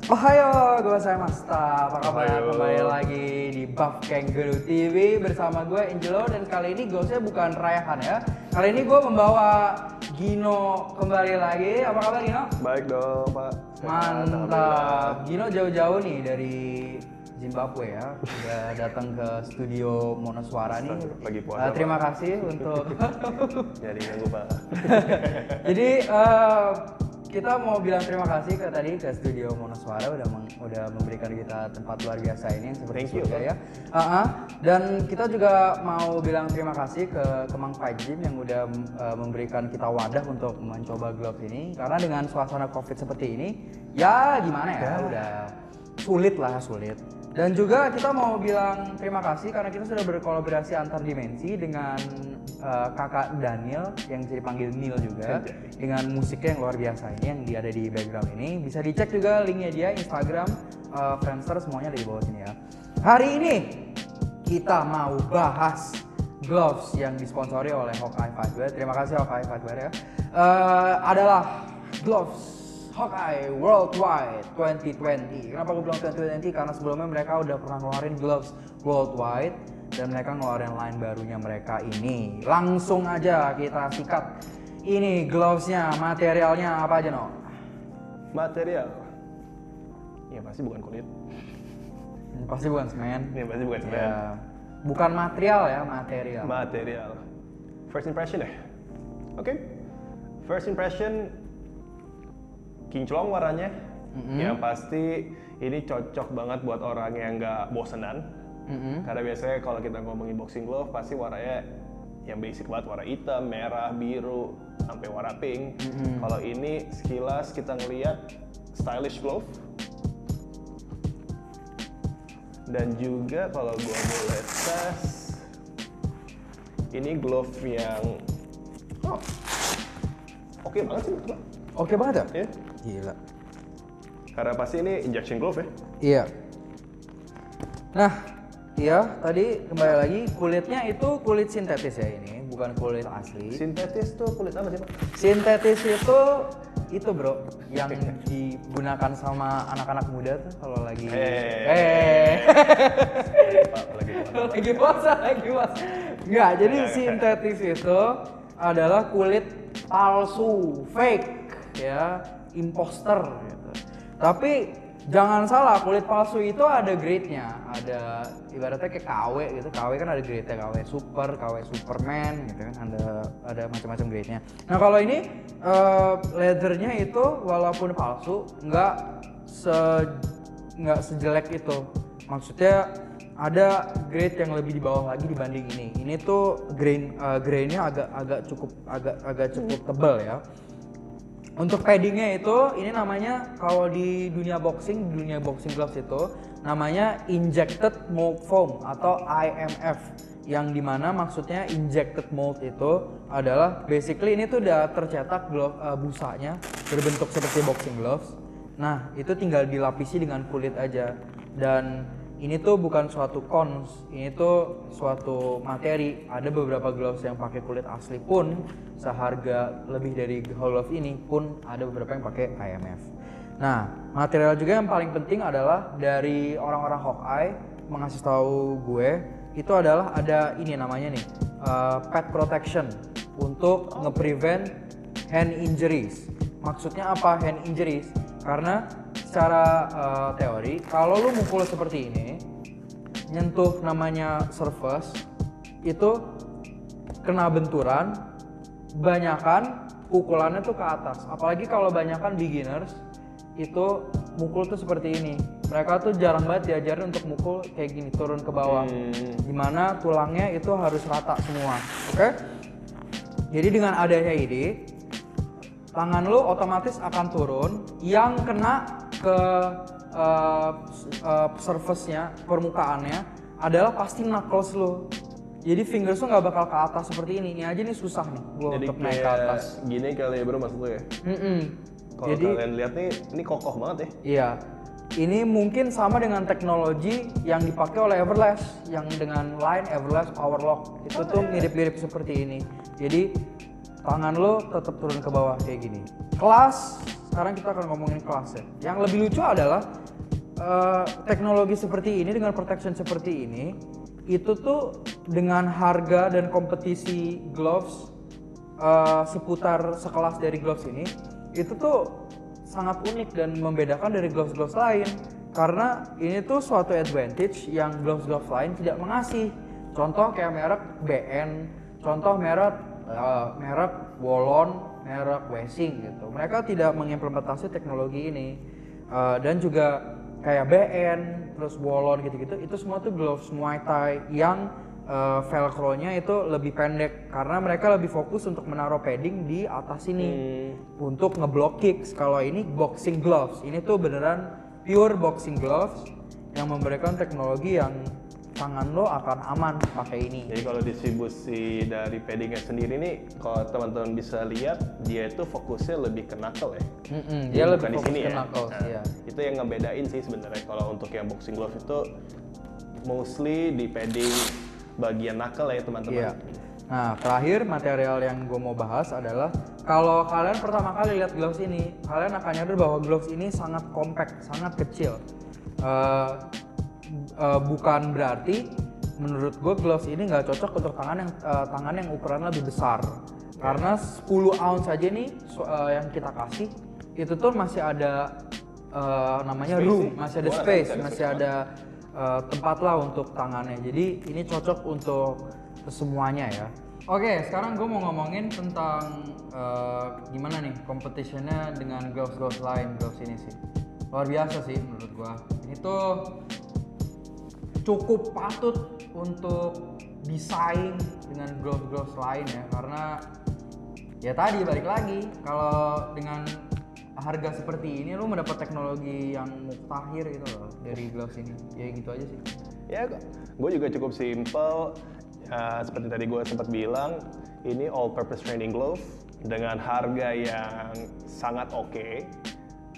Ohayo, gue saya Masta. Apa kabar? Ohayo. Kembali lagi di Buff Kangaroo TV bersama gue Angelo, dan kali ini gue bukan Raihan ya. Kali ini gue membawa Gino kembali lagi. Apa kabar Gino? Baik dong Pak. Mantap. Gino jauh-jauh nih dari Zimbabwe ya, udah datang ke studio Monosuara nih. Lagi puasa, terima Pak. kasih untuk Jadi ganggu Pak. Jadi kita mau bilang terima kasih ke studio Monosuara udah memberikan kita tempat luar biasa ini seperti Thank you, surga Pak. ya. Dan kita juga mau bilang terima kasih ke Kemang Pajim yang udah memberikan kita wadah untuk mencoba glove ini, karena dengan suasana Covid seperti ini ya gimana ya, udah sulit. Dan juga kita mau bilang terima kasih karena kita sudah berkolaborasi antar dimensi dengan kakak Daniel yang bisa dipanggil Neil juga, dengan musiknya yang luar biasa ini yang dia ada di background ini. Bisa dicek juga linknya dia, Instagram, Friendster, semuanya ada di bawah sini ya. Hari ini kita mau bahas gloves yang disponsori oleh Hawkeye Fightwear. Terima kasih Hawkeye Fightwear ya. Adalah gloves Hawkeye Worldwide 2020. Kenapa gue bilang 2020? Karena sebelumnya mereka udah pernah ngeluarin gloves worldwide dan mereka ngeluarin line barunya mereka ini. Langsung aja kita sikat. Ini glovesnya, materialnya apa aja no? Material. Ya pasti bukan kulit. Ini pasti bukan semen. Ini pasti bukan semen. Ya, bukan material ya, material. Material. First impression ya. Oke. First impression kinclong warnanya. Yang pasti ini cocok banget buat orang yang nggak bosenan. Karena biasanya kalau kita ngomongin boxing glove pasti warnanya yang basic banget, warna hitam, merah, biru, sampai warna pink. Kalau ini sekilas kita ngelihat stylish glove. Dan juga kalau gua boleh tes, ini glove yang oke banget sih menurut gua. Oke banget ya? Ya. Gila. Karena pasti ini injection glove ya. Iya. Nah, iya tadi kembali lagi kulitnya itu kulit sintetis ya, ini bukan kulit asli. Sintetis tuh kulit apa sih Pak? Sintetis itu bro, yang digunakan sama anak-anak muda tuh kalau lagi Pak, lagi puasa. Enggak, jadi sintetis itu adalah kulit palsu, fake ya, imposter gitu. Tapi jangan salah, kulit palsu itu ada grade-nya, ada ibaratnya kayak KW gitu. KW kan ada grade-nya, KW Super, KW Superman gitu kan, ada macam-macam grade-nya. Nah, kalau ini leather-nya itu walaupun palsu nggak sejelek itu. Maksudnya ada grade yang lebih di bawah lagi dibanding ini. Ini tuh grain-nya agak cukup tebal ya. Untuk paddingnya itu, ini namanya kalau di dunia boxing gloves itu namanya injected mold foam atau IMF, yang dimana maksudnya injected mold itu adalah basically ini tuh udah tercetak busanya berbentuk seperti boxing gloves. Nah, itu tinggal dilapisi dengan kulit aja, dan ini tuh bukan suatu cons, ini tuh suatu materi. Ada beberapa gloves yang pakai kulit asli pun seharga lebih dari glove ini pun ada beberapa yang pakai IMF. Nah, material juga yang paling penting adalah dari orang-orang Hawkeye mengasih tahu gue itu adalah ada ini namanya nih pad protection untuk nge-prevent hand injuries. Maksudnya apa hand injuries? Karena secara teori kalau lu mukul seperti ini, nyentuh namanya surface itu kena benturan, banyakan pukulannya tuh ke atas. Apalagi kalau banyakan beginners itu mukul tuh seperti ini. Mereka tuh jarang banget diajarin untuk mukul kayak gini, turun ke bawah. Dimana tulangnya itu harus rata semua. Oke? Jadi dengan adanya ini, tangan lu otomatis akan turun, yang kena ke surface-nya, permukaannya adalah pasti knuckles lu. Jadi fingers lu nggak bakal ke atas seperti ini. Ini aja nih susah nih gua Jadi untuk naik ke atas. gini kali ya bro maksud lu ya? Kalau Jadi kalian lihat nih, ini kokoh banget ya. iya, ini mungkin sama dengan teknologi yang dipakai oleh Everlast, yang dengan line Everlast Power Lock. Itu tuh mirip-mirip seperti ini. Jadi tangan lo tetap turun ke bawah kayak gini. Kelas sekarang kita akan ngomongin kelasnya. Yang lebih lucu adalah teknologi seperti ini dengan protection seperti ini, itu tuh dengan harga dan kompetisi gloves seputar sekelas dari gloves ini, itu tuh sangat unik dan membedakan dari gloves-gloves lain. Karena ini tuh suatu advantage yang gloves-gloves lain tidak mengasih. Contoh kayak merek BN, contoh merek Wallon, merek Wessing gitu. Mereka tidak mengimplementasi teknologi ini. Dan juga kayak BN, terus Wallon gitu-gitu, itu semua tuh gloves Muay Thai yang velcro-nya itu lebih pendek karena mereka lebih fokus untuk menaruh padding di atas ini untuk ngeblock kicks. Kalau ini boxing gloves, ini tuh beneran pure boxing gloves yang memberikan teknologi yang tangan lo akan aman pakai ini. Jadi kalau distribusi dari paddingnya sendiri nih, kalau teman-teman bisa lihat, dia itu fokusnya lebih ke knuckle ya. Dia lebih bukan di fokus sini ke ya. knuckles, Nah, iya. itu yang ngebedain sih sebenarnya. Kalau untuk yang boxing glove itu mostly di padding bagian knuckle ya teman-teman. Iya. Nah, terakhir material yang gue mau bahas adalah kalau kalian pertama kali lihat gloves ini, kalian akan nyadar bahwa gloves ini sangat compact, sangat kecil. Bukan berarti menurut gue gloves ini nggak cocok untuk tangan yang ukuran lebih besar. Karena 10 ounce aja nih yang kita kasih itu tuh masih ada namanya Space room, sih. masih ada space, masih ada tempat lah untuk tangannya. Jadi ini cocok untuk semuanya ya. Oke, sekarang gue mau ngomongin tentang gimana nih competitionnya dengan gloves lain. Gloves ini sih luar biasa sih menurut gue. Ini tuh cukup patut untuk disaing dengan gloves lain ya, karena ya tadi balik lagi, kalau dengan harga seperti ini lu mendapat teknologi yang mutakhir gitu loh dari gloves ini. Ya gitu aja sih. Ya, gue juga cukup simple. Seperti tadi gue sempat bilang, ini all purpose training glove dengan harga yang sangat oke,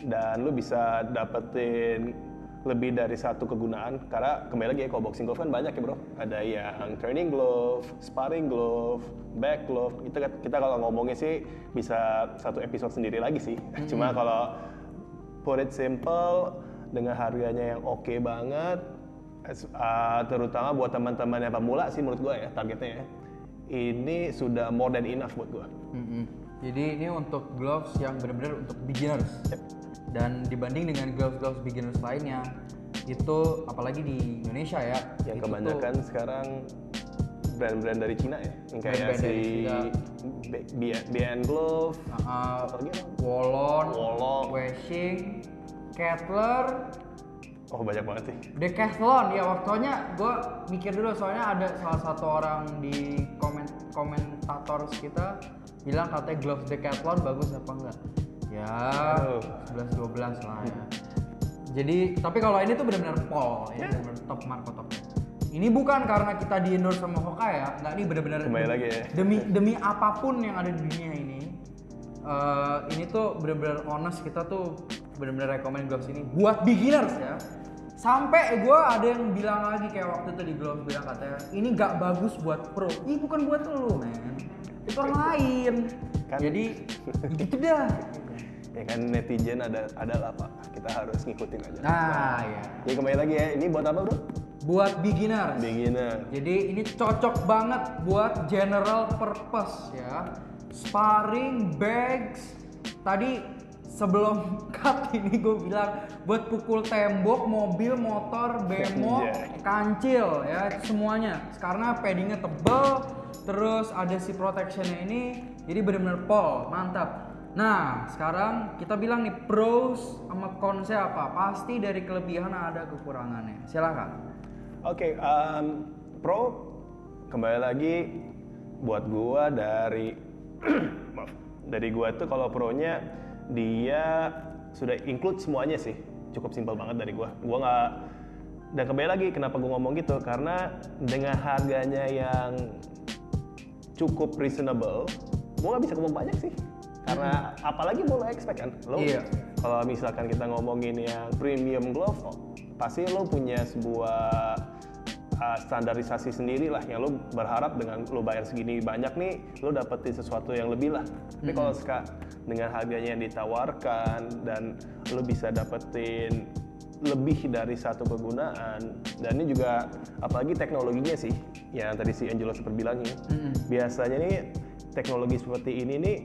dan lu bisa dapetin lebih dari satu kegunaan. Karena kembali lagi ya, kalau boxing glove kan banyak ya bro, ada yang training glove, sparring glove, back glove. Itu kita kalau ngomongnya sih bisa satu episode sendiri lagi sih. Cuma kalau put it simple, dengan harganya yang oke banget, terutama buat teman-teman yang pemula sih menurut gue ya, targetnya ya, ini sudah more than enough buat gue. Jadi ini untuk gloves yang benar-benar untuk beginners. Dan dibanding dengan gloves beginners lainnya, itu apalagi di Indonesia ya, Yang itu kebanyakan tuh sekarang brand-brand dari Cina ya, yang kayak Brand-brand dari si BN Glove, apalagi apa? Wallon, Wallon. Wessing, Kettler, Oh banyak banget sih. Decathlon. Ya waktunya gue mikir dulu, soalnya ada salah satu orang di komentator kita bilang katanya gloves Decathlon bagus apa enggak. Ya 11-12 lah ya. Jadi tapi kalau ini tuh benar-benar pol ya, benar-benar top marko top. Ini bukan karena kita di endorse sama Hoka ya, enggak, ini benar-benar Kembali lagi ya. demi apapun yang ada di dunia ini tuh benar-benar honest, kita tuh benar-benar rekomend gloves ini buat beginners ya. Sampai gue ada yang bilang lagi kayak waktu itu di gloves bilang katanya ini nggak bagus buat pro. Ih bukan buat lu men, itu orang lain Kan. jadi gitu dah. Ya kan netizen adalah apa? Kita harus ngikutin aja. Nah ya, Jadi kembali lagi ya, ini buat apa bro? buat beginners. Beginner. Jadi ini cocok banget buat general purpose ya. Sparring, bags. Tadi sebelum cut ini gue bilang buat pukul tembok, mobil, motor, bemo, kancil ya, semuanya. Karena paddingnya tebel, terus ada si protectionnya ini, jadi benar-benar pol, mantap. Nah sekarang kita bilang nih pros sama consnya apa? Pasti dari kelebihan ada kekurangannya. Silakan. Oke, pro kembali lagi buat gua dari maaf, dari gua tuh kalau pro-nya dia sudah include semuanya sih, cukup simpel banget dari gua nggak, dan kembali lagi kenapa gua ngomong gitu, karena dengan harganya yang cukup reasonable, gua nggak bisa ngomong banyak sih, karena apalagi mau lo expect kan lo. Iya. Kalau misalkan kita ngomongin yang premium glove, pasti lo punya sebuah standarisasi sendiri lah, yang lo berharap dengan lo bayar segini banyak nih lo dapetin sesuatu yang lebih lah. Tapi kalau dengan harganya yang ditawarkan dan lo bisa dapetin lebih dari satu kegunaan. Dan ini juga apalagi teknologinya sih yang tadi si Angelo sempat bilangnya. Biasanya nih teknologi seperti ini nih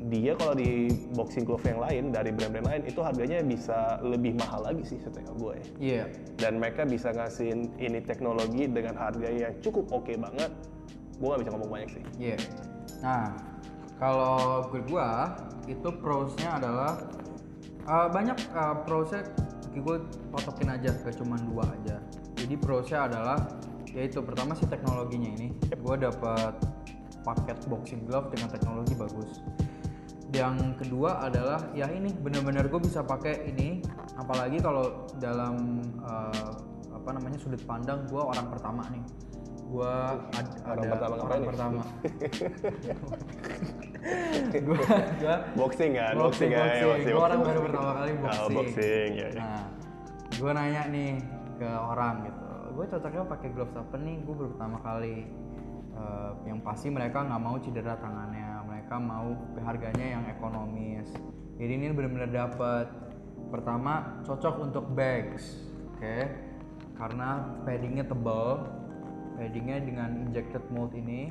dia kalau di boxing glove yang lain dari brand-brand lain itu harganya bisa lebih mahal lagi sih setahu gue. Iya. Dan mereka bisa ngasihin ini teknologi dengan harga yang cukup oke banget. Gue gak bisa ngomong banyak sih. Iya. Nah, kalau gue itu pros-nya adalah banyak pros-nya gue patokin aja ke cuman 2 aja. Jadi pros-nya adalah yaitu pertama sih teknologinya ini. Gue dapat paket boxing glove dengan teknologi bagus. Yang kedua adalah ya ini bener-bener gue bisa pakai ini, apalagi kalau dalam sudut pandang gue orang pertama nih. Gue orang pertama. Gue boxing kan, boxing. Gue orang baru pertama kali boxing. Boxing ya. Nah, gue nanya nih ke orang gitu, gue cocoknya pakai gloves apa nih? Gue baru pertama kali. Yang pasti mereka nggak mau cedera tangannya, mereka mau harganya yang ekonomis. Jadi ini benar-benar dapat. Pertama cocok untuk bags, oke? Karena paddingnya tebal, paddingnya dengan injected mold ini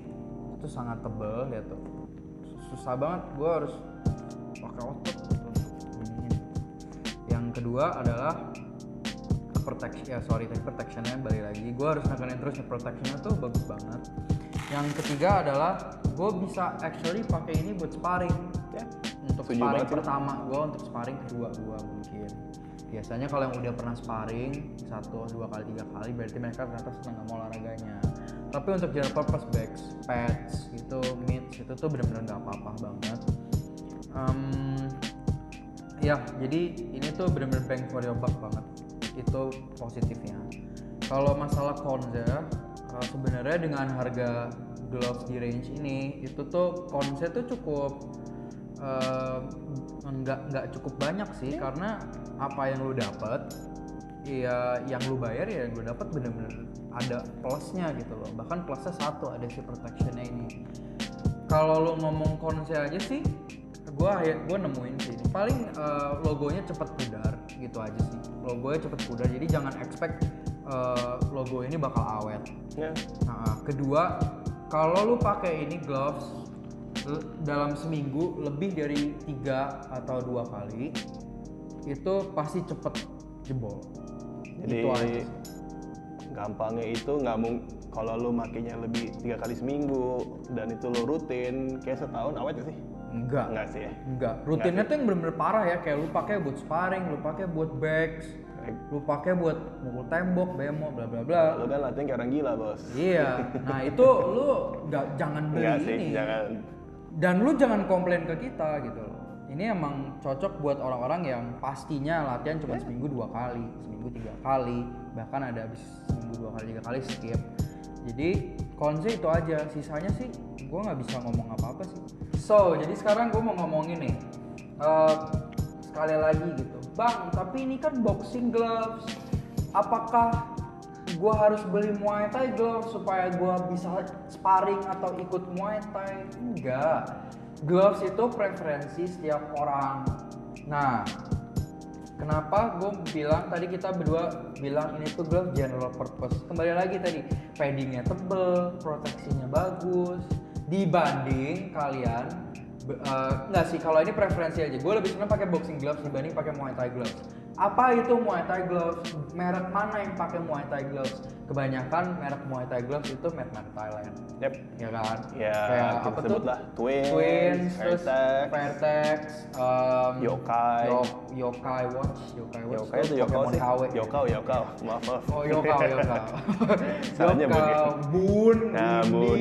itu sangat tebal, lihat tuh. Susah banget, gue harus pakai otot untuk iniin. Yang kedua adalah protectionnya balik lagi. Gue harus nekanin terus protectionnya tuh bagus banget. Yang ketiga adalah gue bisa actually pakai ini buat sparring ya. Untuk sparring pertama gue, untuk sparring kedua gue mungkin. Biasanya kalau yang udah pernah sparring 1, 2 kali, 3 kali berarti mereka ternyata senang sama olahraganya. Tapi untuk general purpose bags, pads gitu, mitts itu tuh benar-benar nggak apa-apa banget. Ya jadi ini tuh benar-benar bang for your buck banget. Itu positifnya. Kalau masalah cons-nya, sebenarnya dengan harga gloves di range ini itu tuh konsep tuh cukup nggak cukup banyak sih, karena apa yang lu dapat ya yang lu bayar ya yang lu dapat bener-bener ada plusnya gitu loh, bahkan plusnya 1 ada si protectionnya ini. Kalau lu ngomong konsep aja sih gue nemuin sih paling logonya cepet pudar gitu aja sih, logonya cepet pudar, jadi jangan expect logo ini bakal awet. Nah, kedua, kalau lu pakai ini gloves dalam seminggu lebih dari 3 atau 2 kali itu pasti cepet jebol. Jadi itu aja sih. Gampangnya itu nggak kalau lu makainya lebih 3 kali seminggu dan itu lu rutin kayak setahun awet gak sih? Enggak sih ya? Enggak. Rutinnya tuh yang bener-bener parah ya, kayak lu pakai buat sparring, lu pakai buat bags, lu pakai buat mukul tembok, bemo, bla bla bla. Lu kan latihan kayak orang gila, bos. Iya. Nah, itu lu jangan beli ini. Jangan. Dan lu jangan komplain ke kita gitu loh. Ini emang cocok buat orang-orang yang pastinya latihan cuma seminggu 2 kali, seminggu 3 kali, bahkan ada habis seminggu 2 kali 3 kali skip. Jadi konsep itu aja, sisanya sih gue nggak bisa ngomong apa-apa sih. So, jadi sekarang gue mau ngomongin nih, sekali lagi gitu, bang, tapi ini kan boxing gloves, apakah gue harus beli Muay Thai gloves supaya gue bisa sparring atau ikut Muay Thai? Enggak, gloves itu preferensi setiap orang. Nah, kenapa gue bilang tadi kita berdua bilang ini tuh glove general purpose? Kembali lagi tadi, paddingnya tebel, proteksinya bagus, dibanding kalian enggak sih, kalau ini preferensi aja. Gue lebih senang pakai boxing gloves dibanding pakai Muay Thai gloves. Apa itu Muay Thai gloves? Merek mana yang pakai Muay Thai gloves? Kebanyakan merek Muay Thai gloves itu made in Thailand. Yep. Ya kan? Ya, kayak apa tuh? Twins, terus Fairtex, Yokai. Yokai Watch itu Yokau sih. Yokau. Maaf. Oh, Yokau. Salahnya Boon, Boon,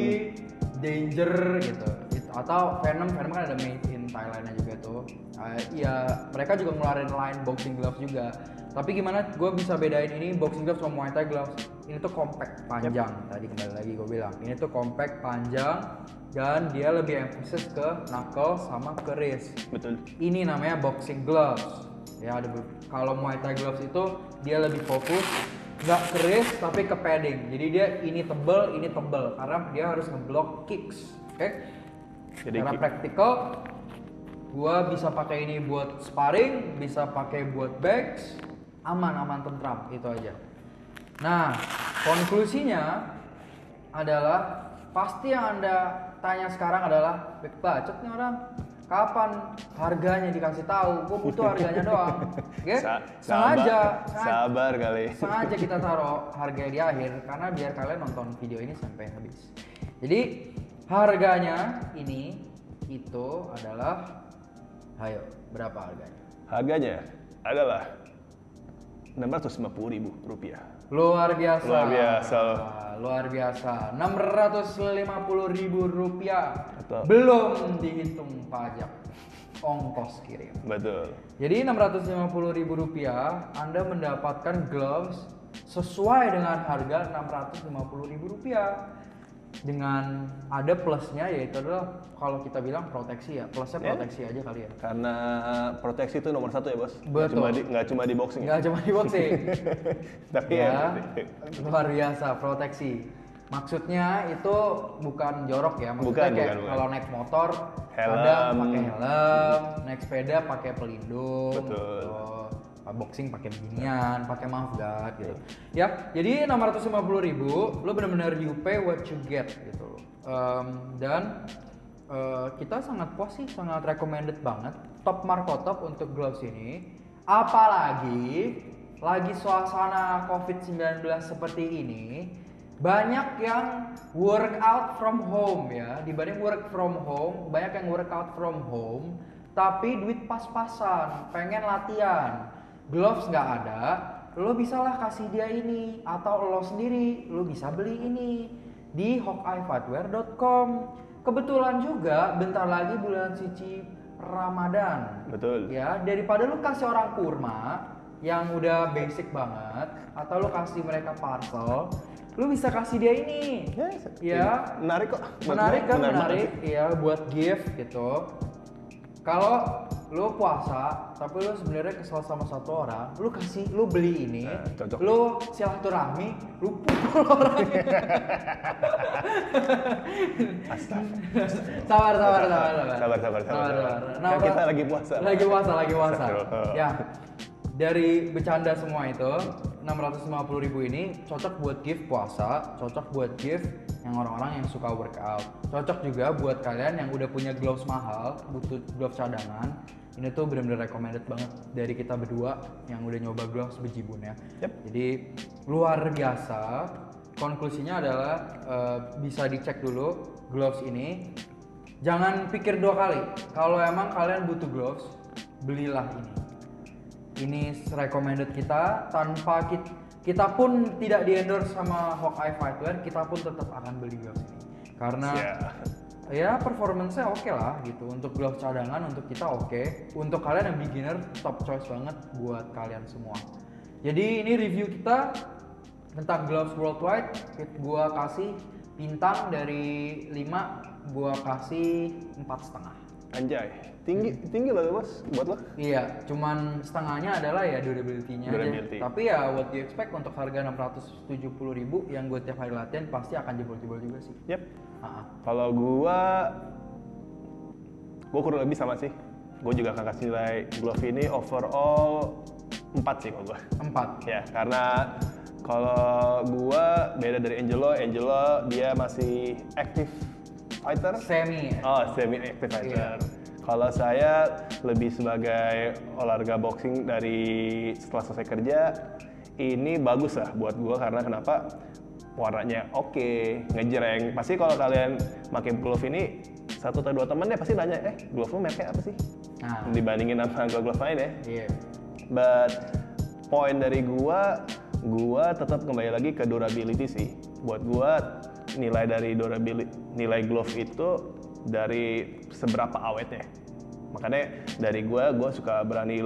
Danger gitu. Atau Venom kan ada made in Thailandnya juga tuh. Ya mereka juga ngeluarin line boxing gloves juga. Tapi gimana gue bisa bedain ini boxing gloves sama Muay Thai gloves? Ini tuh compact, panjang. Tadi kembali lagi gue bilang, ini tuh compact, panjang, dan dia lebih emphasis ke knuckle sama ke wrist. Betul. Ini namanya boxing gloves. Ya kalau Muay Thai gloves itu dia lebih fokus nggak ke wrist tapi ke padding. Jadi dia ini tebel karena dia harus ngeblok kicks. Oke? Jadi Secara praktikal Gua bisa pakai ini buat sparring, bisa pakai buat bags, aman tentram, itu aja. Nah, konklusinya adalah pasti yang Anda tanya sekarang adalah bacot nih orang. Kapan harganya dikasih tahu? Gue butuh harganya doang. Oke? Sabar kali. Sengaja kita taruh harganya di akhir karena biar kalian nonton video ini sampai habis. Jadi harganya ini itu adalah, ayo berapa harganya? Harganya adalah Rp650.000. Luar biasa. Luar biasa. Rp650.000. Betul. Belum dihitung pajak ongkos kirim. Betul. Jadi Rp650.000 Anda mendapatkan gloves sesuai dengan harga Rp650.000. Dengan ada plusnya, yaitu adalah kalau kita bilang proteksi ya, plusnya proteksi aja kali ya. Karena proteksi itu nomor 1 ya bos. Betul. Nggak cuma di boxing. Nggak cuma di boxing. Tapi ya, luar biasa proteksi. Maksudnya itu bukan jorok ya, maksudnya kayak kalau naik motor ada pakai helm, naik sepeda pakai pelindung. Betul. Boxing pakai beginian, pakai mafguard gitu. Ya, jadi Rp650.000 lo benar-benar you pay what you get gitu. Dan kita sangat puas sih, sangat recommended banget. Top markotop untuk gloves ini. Apalagi lagi suasana COVID-19 seperti ini, banyak yang workout from home ya. Dibanding work from home, banyak yang workout from home tapi duit pas-pasan, pengen latihan. Gloves nggak ada, lo bisalah kasih dia ini, atau lo sendiri lo bisa beli ini di hawkeyefightwear.com. Kebetulan juga bentar lagi bulan suci Ramadan. Betul. Ya, daripada lo kasih orang kurma yang udah basic banget, atau lo kasih mereka parcel, lo bisa kasih dia ini. Ya, menarik kok. Menarik. Iya, buat gift gitu. Kalau lu puasa tapi lu sebenarnya kesel sama satu orang, lu beli ini, lu silaturahmi, lu pukul orangnya. Sabar. Nah, kita lagi puasa. Lagi puasa. Ya. Dari bercanda semua itu, Rp650.000 ini cocok buat gift puasa, cocok buat gift yang orang-orang yang suka workout, cocok juga buat kalian yang udah punya gloves mahal, butuh gloves cadangan. Ini tuh benar-benar recommended banget dari kita berdua yang udah nyoba gloves bejibun ya. Jadi luar biasa. Konklusinya adalah bisa dicek dulu gloves ini. Jangan pikir 2 kali. Kalau emang kalian butuh gloves, belilah ini. Ini recommended kita, tanpa kita pun tidak di-endorse sama Hawkeye Fightwear, kita pun tetap akan beli gloves ini. Karena ya performance-nya oke lah gitu. Untuk gloves cadangan untuk kita oke. Untuk kalian yang beginner, top choice banget buat kalian semua. Jadi ini review kita tentang gloves worldwide. Gua kasih bintang dari 5, gua kasih 4,5. Anjay, tinggi loh bos, buat lo. Iya, cuman setengahnya adalah ya durability-nya aja. Tapi ya what do you expect untuk harga Rp670.000 yang gue tiap hari latihan pasti akan jebol-jebol juga sih. Kalau gua kurang lebih sama sih. Gue juga akan kasih nilai glove ini overall 4 sih kalau gua. 4? Ya, karena kalau gua beda dari Angelo dia masih active fighter? Semi active fighter. Kalau saya lebih sebagai olahraga boxing dari setelah selesai kerja, ini bagus lah buat gua karena kenapa? Warnanya oke, ngejreng. Pasti kalau kalian pakai glove ini, 1 atau 2 temen deh pasti nanya, glove lu mereknya apa sih? Dibandingin sama glove lain ya. But poin dari gua tetap kembali lagi ke durability sih. Buat gua nilai dari nilai glove itu dari seberapa awetnya. Makanya dari gue suka berani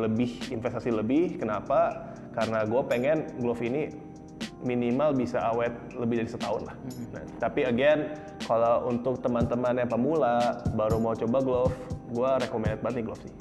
investasi lebih. Kenapa? Karena gue pengen glove ini minimal bisa awet lebih dari setahun lah. Tapi again, kalau untuk teman-teman yang pemula baru mau coba glove, gue recommend banget nih glove sih.